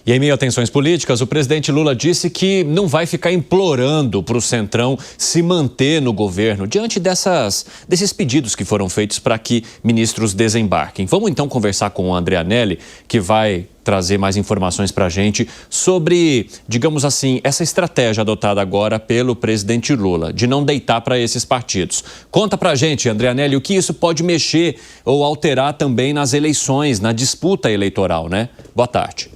E em meio a tensões políticas, o presidente Lula disse que não vai ficar implorando para o Centrão se manter no governo diante desses pedidos que foram feitos para que ministros desembarquem. Vamos então conversar com o André Anelli, que vai trazer mais informações para a gente sobre, digamos assim, essa estratégia adotada agora pelo presidente Lula, de não deitar para esses partidos. Conta para a gente, André Anelli, o que isso pode mexer ou alterar também nas eleições, na disputa eleitoral, né? Boa tarde.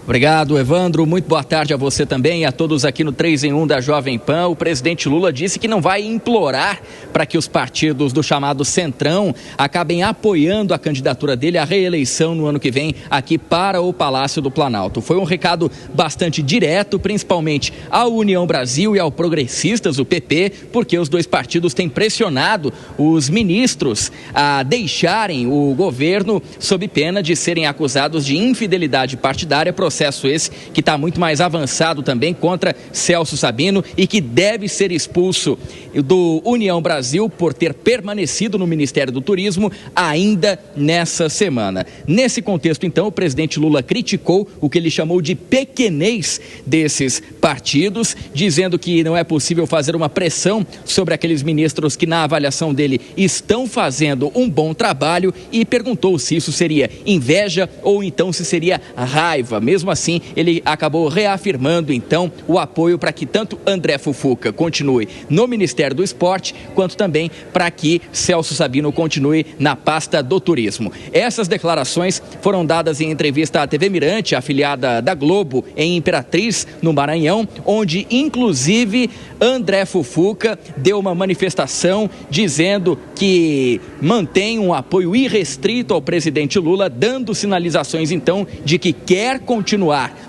Obrigado, Evandro. Muito boa tarde a você também e a todos aqui no 3 em 1 da Jovem Pan. O presidente Lula disse que não vai implorar para que os partidos do chamado Centrão acabem apoiando a candidatura dele à reeleição no ano que vem aqui para o Palácio do Planalto. Foi um recado bastante direto, principalmente à União Brasil e ao Progressistas, o PP, porque os dois partidos têm pressionado os ministros a deixarem o governo sob pena de serem acusados de infidelidade partidária, processo esse que está muito mais avançado também contra Celso Sabino e que deve ser expulso do União Brasil por ter permanecido no Ministério do Turismo ainda nessa semana. Nesse contexto, então, o presidente Lula criticou o que ele chamou de pequenez desses partidos, dizendo que não é possível fazer uma pressão sobre aqueles ministros que, na avaliação dele, estão fazendo um bom trabalho e perguntou se isso seria inveja ou então se seria raiva. Mesmo assim, ele acabou reafirmando, então, o apoio para que tanto André Fufuca continue no Ministério do Esporte, quanto também para que Celso Sabino continue na pasta do turismo. Essas declarações foram dadas em entrevista à TV Mirante, afiliada da Globo, em Imperatriz, no Maranhão, onde, inclusive, André Fufuca deu uma manifestação dizendo que mantém um apoio irrestrito ao presidente Lula, dando sinalizações, então, de que quer continuar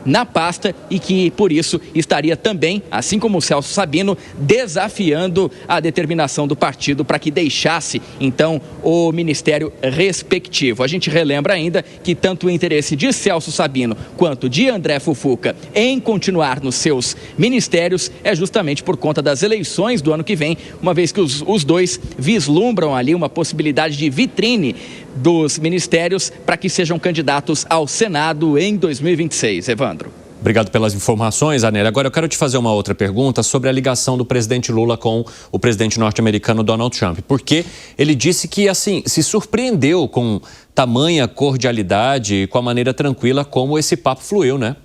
na pasta e que, por isso, estaria também, assim como o Celso Sabino, desafiando a determinação do partido para que deixasse, então, o ministério respectivo. A gente relembra ainda que tanto o interesse de Celso Sabino quanto de André Fufuca em continuar nos seus ministérios é justamente por conta das eleições do ano que vem, uma vez que os dois vislumbram ali uma possibilidade de vitrine dos ministérios para que sejam candidatos ao Senado em 2026. Evandro. Obrigado pelas informações, Anelli. Agora eu quero te fazer uma outra pergunta sobre a ligação do presidente Lula com o presidente norte-americano Donald Trump. Porque ele disse que, assim, se surpreendeu com tamanha cordialidade e com a maneira tranquila como esse papo fluiu, né?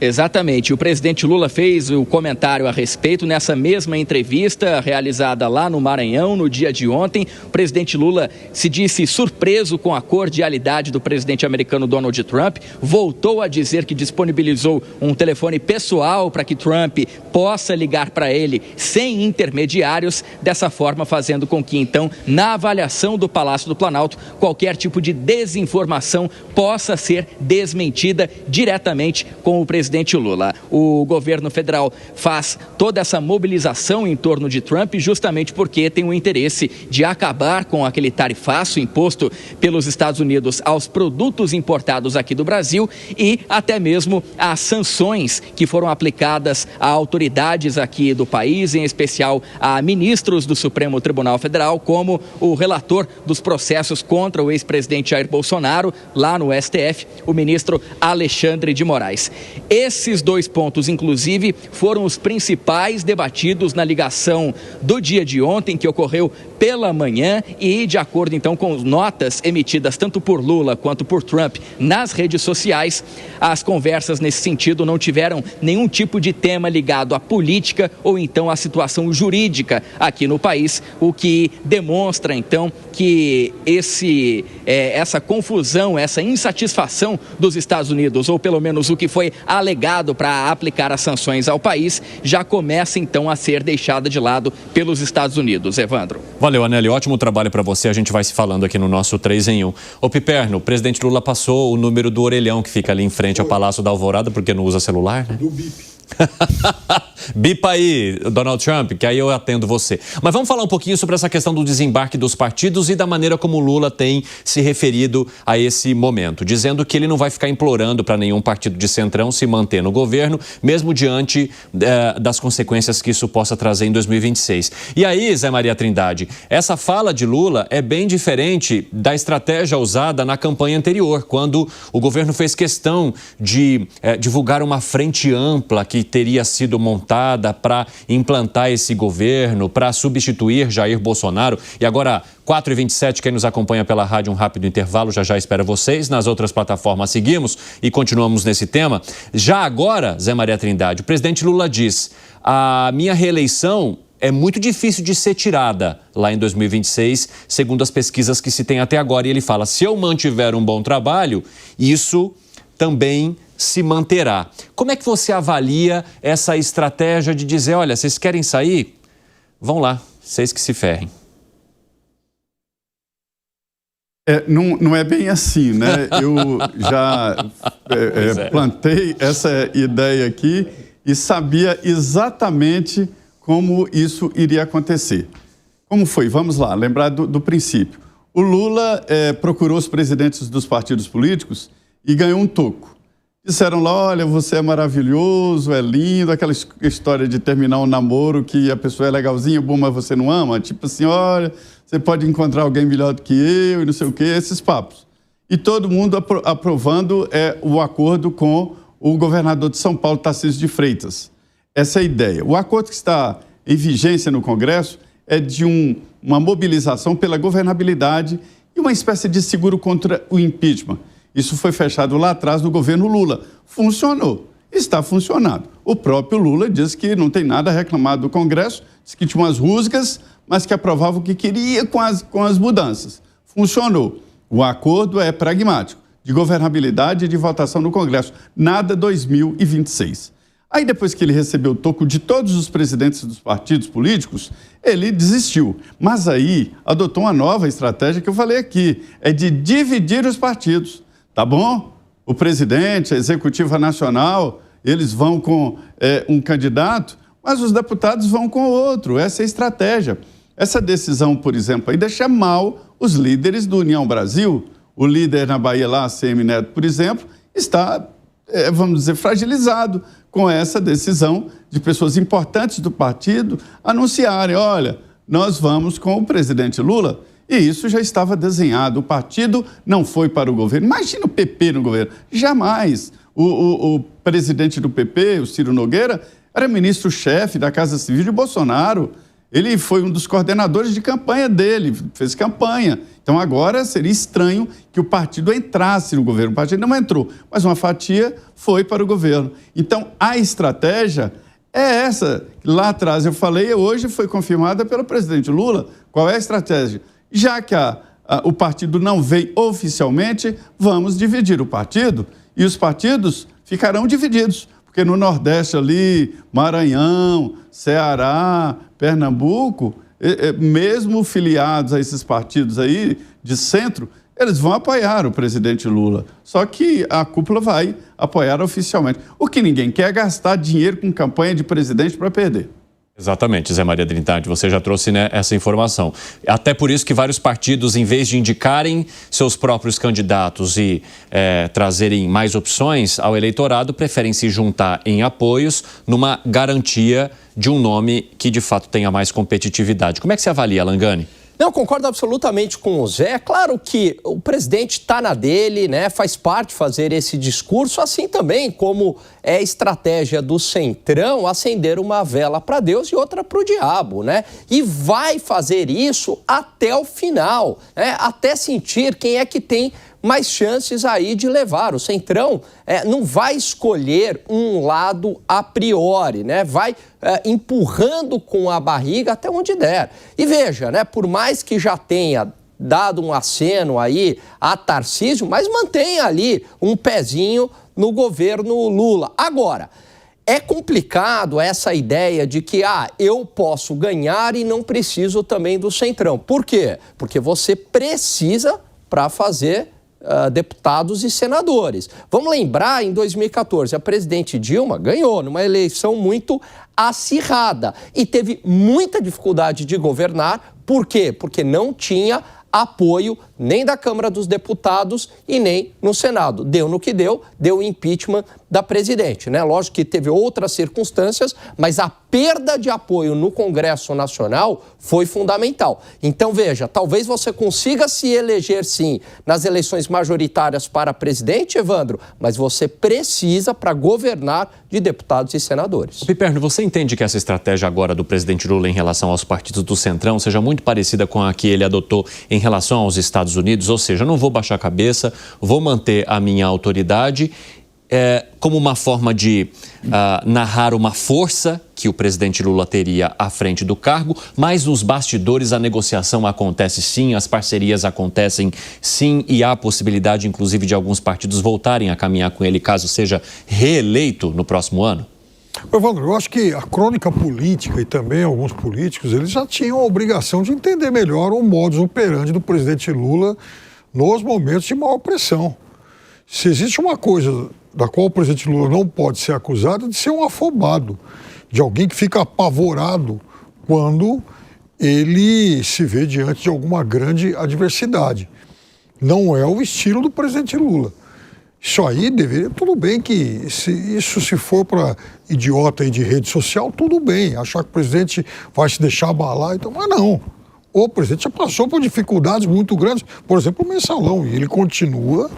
Exatamente. O presidente Lula fez o comentário a respeito nessa mesma entrevista realizada lá no Maranhão no dia de ontem. O presidente Lula se disse surpreso com a cordialidade do presidente americano Donald Trump. Voltou a dizer que disponibilizou um telefone pessoal para que Trump possa ligar para ele sem intermediários, dessa forma fazendo com que, então, na avaliação do Palácio do Planalto, qualquer tipo de desinformação possa ser desmentida diretamente com o presidente Lula. O governo federal faz toda essa mobilização em torno de Trump justamente porque tem o interesse de acabar com aquele tarifaço imposto pelos Estados Unidos aos produtos importados aqui do Brasil e até mesmo as sanções que foram aplicadas a autoridades aqui do país, em especial a ministros do Supremo Tribunal Federal, como o relator dos processos contra o ex-presidente Jair Bolsonaro, lá no STF, o ministro Alexandre de Moraes. Esses dois pontos, inclusive, foram os principais debatidos na ligação do dia de ontem, que ocorreu pela manhã e, de acordo, então, com notas emitidas tanto por Lula quanto por Trump nas redes sociais, as conversas nesse sentido não tiveram nenhum tipo de tema ligado à política ou, então, à situação jurídica aqui no país, o que demonstra, então, que essa confusão, essa insatisfação dos Estados Unidos, ou pelo menos o que foi alegado para aplicar as sanções ao país, já começa então a ser deixada de lado pelos Estados Unidos. Evandro. Valeu, Anelli. Ótimo trabalho para você. A gente vai se falando aqui no nosso 3 em 1. Ô, Piperno, o presidente Lula passou o número do orelhão que fica ali em frente ao Palácio da Alvorada, porque não usa celular, né? Do BIP. Bipa aí, Donald Trump, que aí eu atendo você. Mas vamos falar um pouquinho sobre essa questão do desembarque dos partidos e da maneira como o Lula tem se referido a esse momento, dizendo que ele não vai ficar implorando para nenhum partido de centrão se manter no governo, mesmo diante das consequências que isso possa trazer em 2026. E aí, Zé Maria Trindade, essa fala de Lula é bem diferente da estratégia usada na campanha anterior, quando o governo fez questão de divulgar uma frente ampla que teria sido montada para implantar esse governo, para substituir Jair Bolsonaro. E agora, 4h27, quem nos acompanha pela rádio, um rápido intervalo, já espera vocês. Nas outras plataformas seguimos e continuamos nesse tema. Já agora, Zé Maria Trindade, o presidente Lula diz: a minha reeleição é muito difícil de ser tirada lá em 2026, segundo as pesquisas que se tem até agora. E ele fala, se eu mantiver um bom trabalho, isso também se manterá. Como é que você avalia essa estratégia de dizer, olha, vocês querem sair? Vão lá, vocês que se ferrem. Não é bem assim, né? Eu já plantei essa ideia aqui e sabia exatamente como isso iria acontecer. Como foi? Vamos lá, lembrar do princípio. O Lula procurou os presidentes dos partidos políticos e ganhou um toco. Disseram lá, olha, você é maravilhoso, é lindo, aquela história de terminar um namoro que a pessoa é legalzinha, bom, mas você não ama. Tipo assim, olha, você pode encontrar alguém melhor do que eu e não sei o quê, esses papos. E todo mundo aprovando o acordo com o governador de São Paulo, Tarcísio de Freitas. Essa é a ideia. O acordo que está em vigência no Congresso é de uma mobilização pela governabilidade e uma espécie de seguro contra o impeachment. Isso foi fechado lá atrás no governo Lula. Funcionou. Está funcionando. O próprio Lula disse que não tem nada a reclamar do Congresso, disse que tinha umas rusgas, mas que aprovava o que queria com as mudanças. Funcionou. O acordo é pragmático, de governabilidade e de votação no Congresso. Nada 2026. Aí, depois que ele recebeu o toco de todos os presidentes dos partidos políticos, ele desistiu. Mas aí, adotou uma nova estratégia que eu falei aqui, é de dividir os partidos. Tá bom? O presidente, a executiva nacional, eles vão com um candidato, mas os deputados vão com outro. Essa é a estratégia. Essa decisão, por exemplo, aí deixa mal os líderes do União Brasil. O líder na Bahia lá, ACM Neto, por exemplo, está, vamos dizer, fragilizado com essa decisão de pessoas importantes do partido anunciarem, olha, nós vamos com o presidente Lula. E isso já estava desenhado. O partido não foi para o governo. Imagina o PP no governo. Jamais. O presidente do PP, o Ciro Nogueira, era ministro-chefe da Casa Civil de Bolsonaro. Ele foi um dos coordenadores de campanha dele, fez campanha. Então agora seria estranho que o partido entrasse no governo. O partido não entrou, mas uma fatia foi para o governo. Então a estratégia é essa. Lá atrás eu falei, hoje foi confirmada pelo presidente Lula. Qual é a estratégia? Já que o partido não vem oficialmente, vamos dividir o partido e os partidos ficarão divididos. Porque no Nordeste ali, Maranhão, Ceará, Pernambuco, mesmo filiados a esses partidos aí de centro, eles vão apoiar o presidente Lula. Só que a cúpula vai apoiar oficialmente. O que ninguém quer é gastar dinheiro com campanha de presidente para perder. Exatamente, Zé Maria Trindade, você já trouxe, né, essa informação. Até por isso que vários partidos, em vez de indicarem seus próprios candidatos e trazerem mais opções ao eleitorado, preferem se juntar em apoios numa garantia de um nome que de fato tenha mais competitividade. Como é que você avalia, Langani? Não, concordo absolutamente com o Zé. É claro que o presidente está na dele, né? Faz parte fazer esse discurso, assim também como é estratégia do Centrão acender uma vela para Deus e outra para o diabo, né? E vai fazer isso até o final, né? Até sentir quem é que tem mais chances aí de levar. O Centrão não vai escolher um lado a priori, né? Vai empurrando com a barriga até onde der. E veja, né? Por mais que já tenha dado um aceno aí a Tarcísio, mas mantém ali um pezinho no governo Lula. Agora, é complicado essa ideia de que eu posso ganhar e não preciso também do Centrão. Por quê? Porque você precisa, para fazer deputados e senadores. Vamos lembrar, em 2014, a presidente Dilma ganhou numa eleição muito acirrada e teve muita dificuldade de governar. Por quê? Porque não tinha apoio nem da Câmara dos Deputados e nem no Senado. Deu no que deu o impeachment da presidente, né? Lógico que teve outras circunstâncias, mas a perda de apoio no Congresso Nacional foi fundamental. Então, veja, talvez você consiga se eleger, sim, nas eleições majoritárias para presidente, Evandro, mas você precisa para governar de deputados e senadores. Piperno, você entende que essa estratégia agora do presidente Lula em relação aos partidos do Centrão seja muito parecida com a que ele adotou em relação aos Estados Unidos? Ou seja, não vou baixar a cabeça, vou manter a minha autoridade como uma forma de narrar uma força que o presidente Lula teria à frente do cargo, mas nos bastidores a negociação acontece sim, as parcerias acontecem sim, e há a possibilidade, inclusive, de alguns partidos voltarem a caminhar com ele caso seja reeleito no próximo ano? Evandro, eu acho que a crônica política e também alguns políticos, eles já tinham a obrigação de entender melhor o modus operandi do presidente Lula nos momentos de maior pressão. Se existe uma coisa da qual o presidente Lula não pode ser acusado, é de ser um afobado, de alguém que fica apavorado quando ele se vê diante de alguma grande adversidade. Não é o estilo do presidente Lula. Isso aí deveria... Tudo bem que se for para idiota aí de rede social, tudo bem. Achar que o presidente vai se deixar abalar, então, mas não. O presidente já passou por dificuldades muito grandes, por exemplo, o mensalão, e ele continua...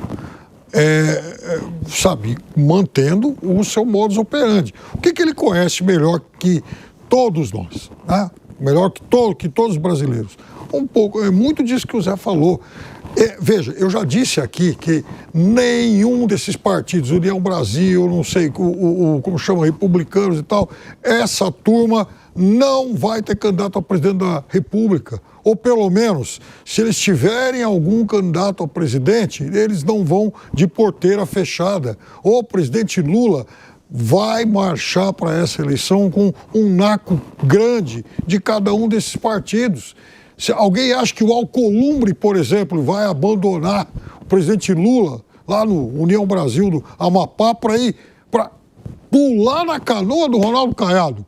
mantendo o seu modus operandi. O que ele conhece melhor que todos nós, né? Melhor que todos os brasileiros? Um pouco, é muito disso que o Zé falou. Veja, eu já disse aqui que nenhum desses partidos, União Brasil, não sei, como chama, republicanos e tal, essa turma não vai ter candidato a presidente da República. Ou pelo menos, se eles tiverem algum candidato a presidente, eles não vão de porteira fechada. O presidente Lula vai marchar para essa eleição com um naco grande de cada um desses partidos. Se alguém acha que o Alcolumbre, por exemplo, vai abandonar o presidente Lula lá no União Brasil do Amapá para pular na canoa do Ronaldo Caiado,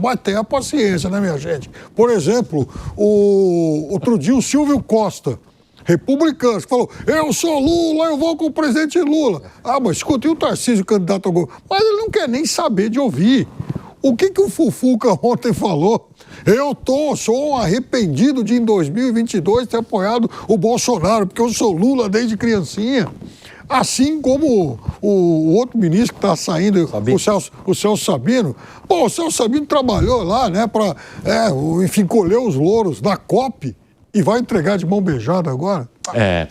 mas tenha paciência, né, minha gente? Por exemplo, outro dia o Silvio Costa, republicano, falou, eu sou Lula, eu vou com o presidente Lula. Mas escutei o Tarcísio, candidato ao governo. Mas ele não quer nem saber de ouvir. O que o Fufuca ontem falou? Eu sou um arrependido de, em 2022, ter apoiado o Bolsonaro, porque eu sou Lula desde criancinha. Assim como o outro ministro que está saindo, o Celso Sabino. Pô, o Celso Sabino trabalhou lá, né, para, colher os louros da COP e vai entregar de mão beijada agora.